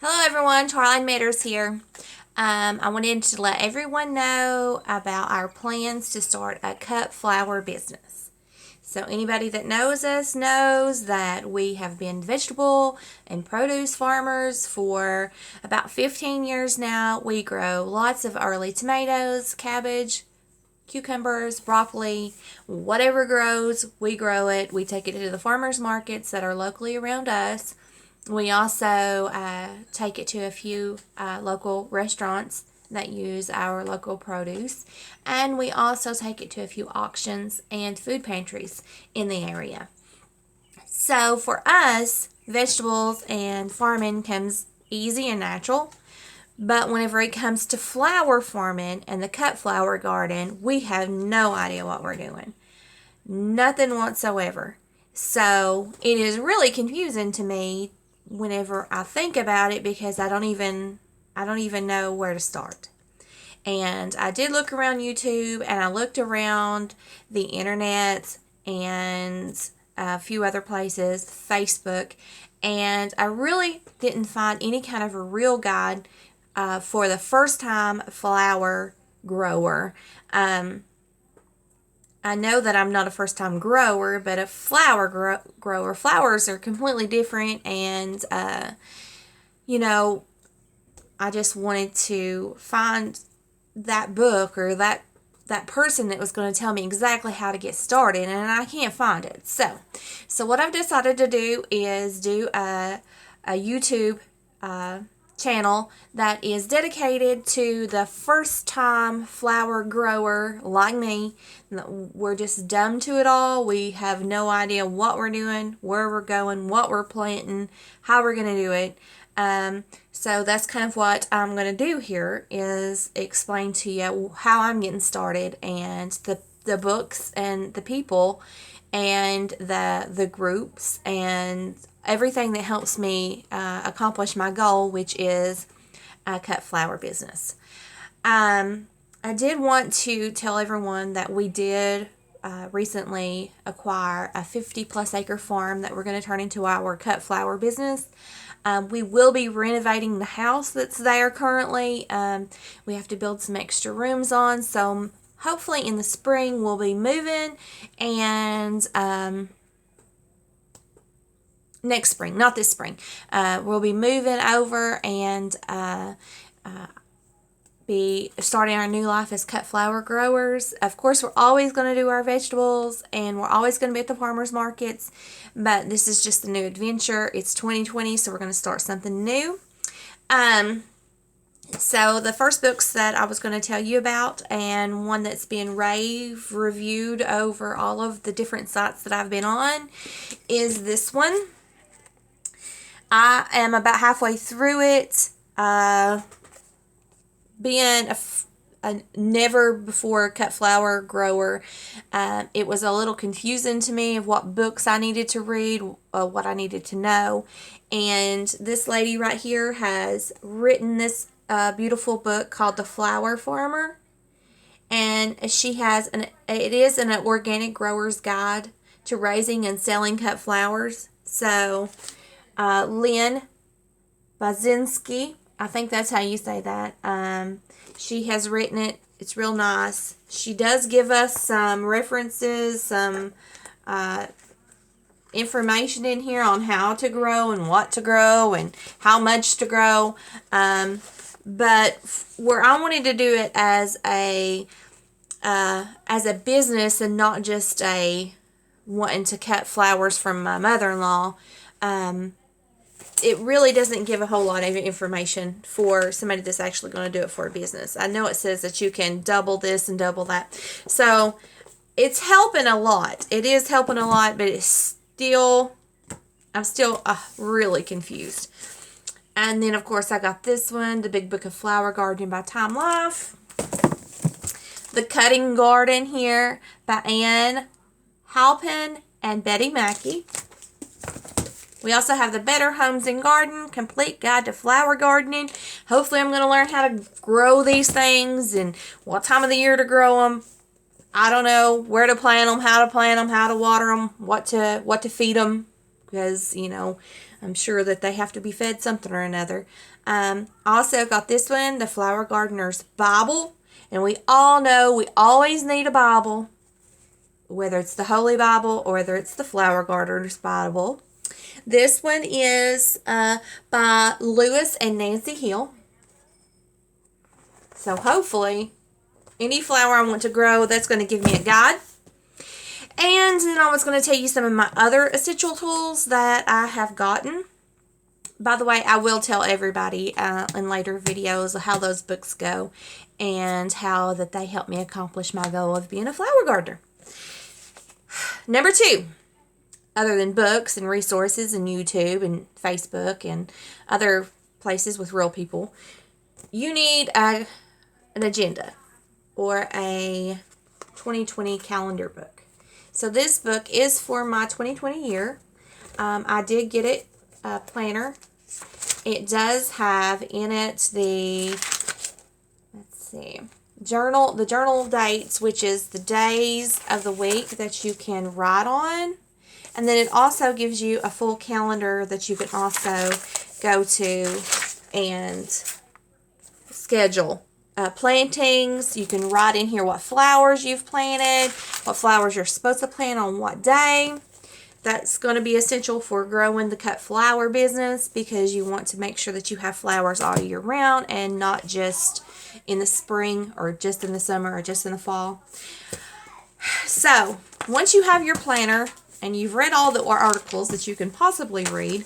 Hello everyone, Charline Matters here. I wanted to let everyone know about our plans to start a cut flower business. So anybody that knows us knows that we have been vegetable and produce farmers for about 15 years now. We grow lots of early tomatoes, cabbage, cucumbers, broccoli, whatever grows, we grow it. We take it to the farmers markets that are locally around us. We also take it to a few local restaurants that use our local produce, and we also take it to a few auctions and food pantries in the area. So for us, vegetables and farming comes easy and natural. But whenever it comes to flower farming and the cut flower garden, we have no idea what we're doing. Nothing whatsoever. So it is really confusing to me whenever I think about it because I don't even know where to start. And I did look around YouTube and I looked around the internet and a few other places, Facebook, and I really didn't find any kind of a real guide for the first time flower grower. I know that I'm not a first time grower, but a flower grower. Flowers are completely different, and I just wanted to find that book or that person that was going to tell me exactly how to get started, and I can't find it. So what I've decided to do is do a YouTube channel that is dedicated to the first time flower grower like me. We're just dumb to it all. We have no idea what we're doing, where we're going, what we're planting, how we're going to do it. So that's kind of what I'm going to do here is explain to you how I'm getting started and the books and the people and the groups and everything that helps me accomplish my goal, which is a cut flower business. I did want to tell everyone that we did recently acquire a 50 plus acre farm that we're going to turn into our cut flower business. We will be renovating the house that's there currently. We have to build some extra rooms on, so hopefully in the spring we'll be moving, and next spring, not this spring, we'll be moving over and be starting our new life as cut flower growers. Of course, we're always going to do our vegetables and we're always going to be at the farmers markets, but this is just a new adventure. It's 2020, so we're going to start something new. So the first books that I was going to tell you about, and one that's been rave reviewed over all of the different sites that I've been on, is this one. I am about halfway through it. Being a never before cut flower grower, it was a little confusing to me of what books I needed to read, what I needed to know. And this lady right here has written this beautiful book called The Flower Farmer. And she has it is an organic grower's guide to raising and selling cut flowers. So Lynn Bazinski, I think that's how you say that. She has written it. It's real nice. She does give us some references, some information in here on how to grow and what to grow and how much to grow. But where I wanted to do it as a business and not just a wanting to cut flowers from my mother-in-law, it really doesn't give a whole lot of information for somebody that's actually going to do it for a business. I know it says that you can double this and double that. So it's helping a lot. It is helping a lot, but I'm still really confused. And then, of course, I got this one, The Big Book of Flower Gardening by Time Life. The Cutting Garden here by Anne Halpin and Betty Mackey. We also have the Better Homes and Garden, Complete Guide to Flower Gardening. Hopefully I'm going to learn how to grow these things and what time of the year to grow them. I don't know where to plant them, how to water them, what to feed them. Because, I'm sure that they have to be fed something or another. Also got this one, the Flower Gardener's Bible. And we all know we always need a Bible, whether it's the Holy Bible or whether it's the Flower Gardener's Bible. This one is by Lewis and Nancy Hill. So hopefully, any flower I want to grow, that's going to give me a guide. And then I was going to tell you some of my other essential tools that I have gotten. By the way, I will tell everybody in later videos how those books go and how that they help me accomplish my goal of being a flower gardener. Number 2, other than books and resources and YouTube and Facebook and other places with real people, you need an agenda or a 2020 calendar book. So this book is for my 2020 year. I did get it, a planner. It does have in it the, the journal dates, which is the days of the week that you can write on. And then it also gives you a full calendar that you can also go to and schedule plantings. You can write in here what flowers you've planted, what flowers you're supposed to plant on what day. That's going to be essential for growing the cut flower business because you want to make sure that you have flowers all year round and not just in the spring or just in the summer or just in the fall. So once you have your planner and you've read all the articles that you can possibly read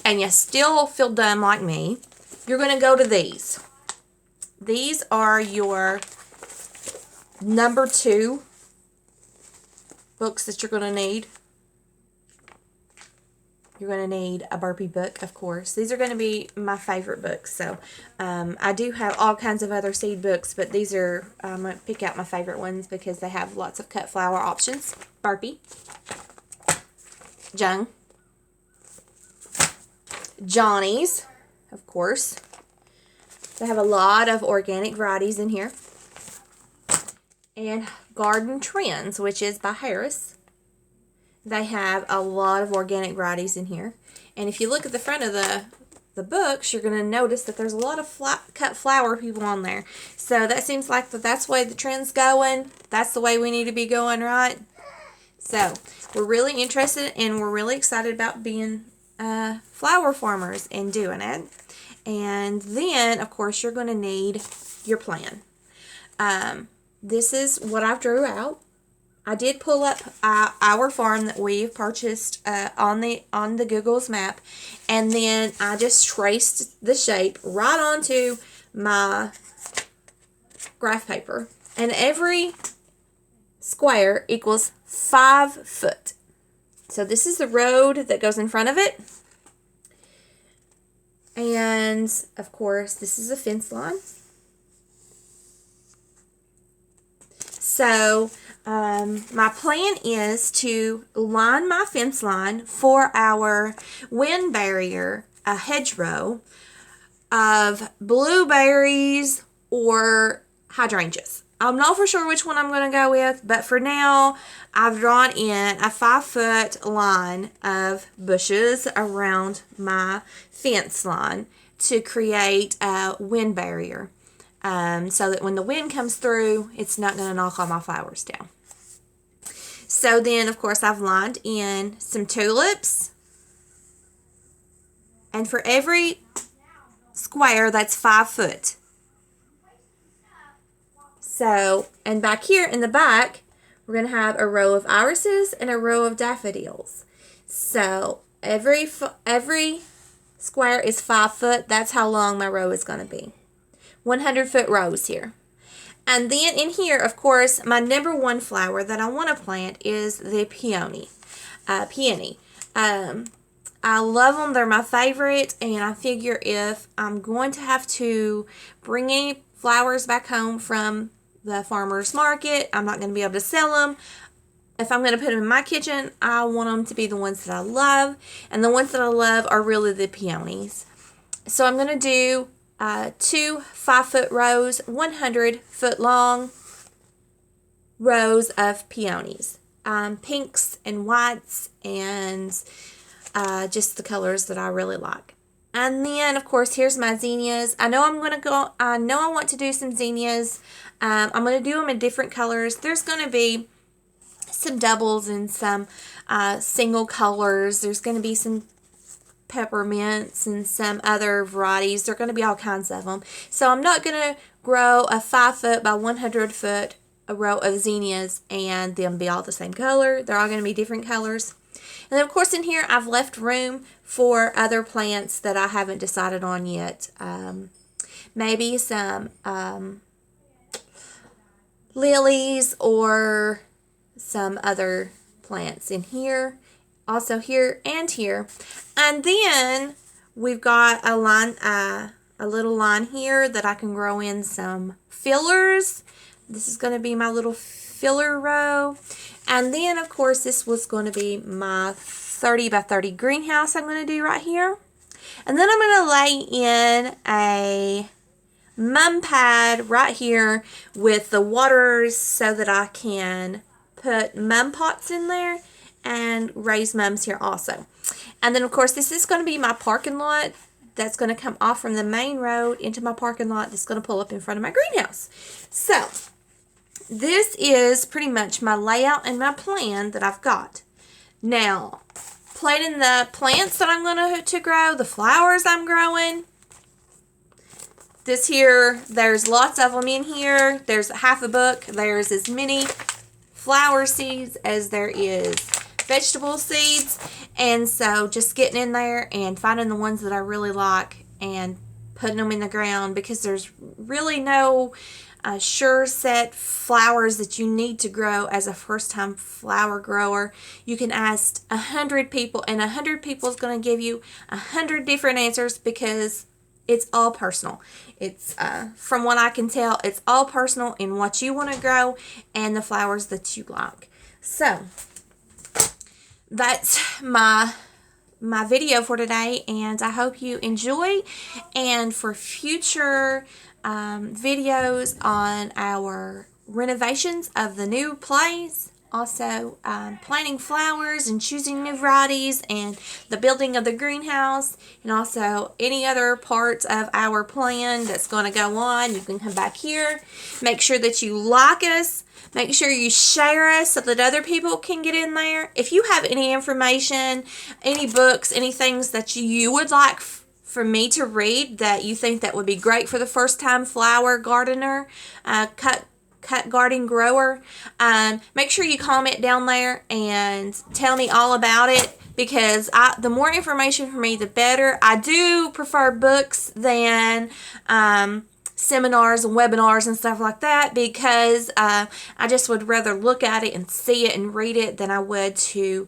and you still feel dumb like me, you're going to go to these. These are your number 2 books that you're going to need. You're going to need a burpee book, of course. These are going to be my favorite books. So I do have all kinds of other seed books, but these are, I'm going to pick out my favorite ones because they have lots of cut flower options. Burpee. Jung. Johnny's, of course. They have a lot of organic varieties in here. And Garden Trends, which is by Harris. They have a lot of organic varieties in here. And if you look at the front of the books, you're going to notice that there's a lot of cut flower people on there. So that seems like that's the way the trend's going. That's the way we need to be going, right? So we're really interested and we're really excited about being flower farmers and doing it. And then, of course, you're going to need your plan. This is what I drew out. I did pull up our farm that we've purchased on the Google's map, and then I just traced the shape right onto my graph paper. And every square equals 5 foot. So this is the road that goes in front of it. And, of course, this is a fence line. So, my plan is to line my fence line for our wind barrier, a hedgerow of blueberries or hydrangeas. I'm not for sure which one I'm going to go with, but for now, I've drawn in a 5-foot line of bushes around my fence line to create a wind barrier so that when the wind comes through, it's not going to knock all my flowers down. So then, of course, I've lined in some tulips. And for every square, that's 5 foot. So, and back here in the back, we're going to have a row of irises and a row of daffodils. So, every square is 5 foot. That's how long my row is going to be. 100-foot rows here. And then in here, of course, my number 1 flower that I want to plant is the peony. I love them. They're my favorite. And I figure if I'm going to have to bring any flowers back home from the farmer's market, I'm not going to be able to sell them. If I'm going to put them in my kitchen, I want them to be the ones that I love. And the ones that I love are really the peonies. So I'm going to do 2 5-foot rows, 100-foot long rows of peonies. Pinks and whites and just the colors that I really like. And then, of course, here's my zinnias. I know I want to do some zinnias. I'm going to do them in different colors. There's going to be some doubles and some single colors. There's going to be some peppermints and some other varieties. There are going to be all kinds of them. So I'm not going to grow a 5-foot by 100-foot a row of zinnias and them be all the same color. They're all going to be different colors. And then, of course, in here I've left room for other plants that I haven't decided on yet. Maybe some lilies or some other plants in here. Also here and here. And then we've got a little line here that I can grow in some fillers. This is going to be my little filler row. And then, of course, this was going to be my 30 by 30 greenhouse I'm going to do right here. And then I'm going to lay in a mum pad right here with the waters so that I can put mum pots in there and raise mums here also. And then, of course, this is going to be my parking lot that's going to come off from the main road into my parking lot that's going to pull up in front of my greenhouse. So this is pretty much my layout and my plan that I've got. Now, planting the plants that I'm going to grow, the flowers I'm growing. This here, there's lots of them in here. There's half a book. There's as many flower seeds as there is vegetable seeds. And so just getting in there and finding the ones that I really like and putting them in the ground, because there's really no sure set flowers that you need to grow as a first time flower grower. You can ask 100 people and 100 people is going to give you 100 different answers, because it's all personal. It's from what I can tell, it's all personal in what you want to grow and the flowers that you like. So that's my video for today, and I hope you enjoy. And for future videos on our renovations of the new place, also planting flowers and choosing new varieties and the building of the greenhouse, and also any other parts of our plan that's going to go on, you can come back here. Make sure that you like us. Make sure you share us so that other people can get in there. If you have any information, any books, any things that you would like for me to read that you think that would be great for the first time flower gardener, cut garden grower, make sure you comment down there and tell me all about it, because the more information for me, the better. I do prefer books than seminars and webinars and stuff like that, because I just would rather look at it and see it and read it than I would to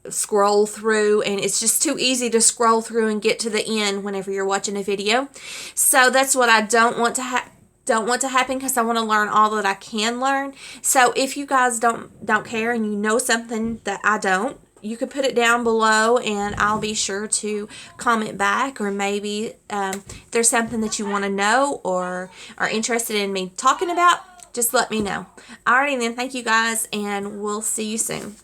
scroll through, and it's just too easy to scroll through and get to the end whenever you're watching a video. So that's what I don't want to happen, because I want to learn all that I can learn. So if you guys don't care and you know something that I don't, you could put it down below and I'll be sure to comment back, or maybe if there's something that you want to know or are interested in me talking about, just let me know. Alrighty then, thank you guys, and we'll see you soon.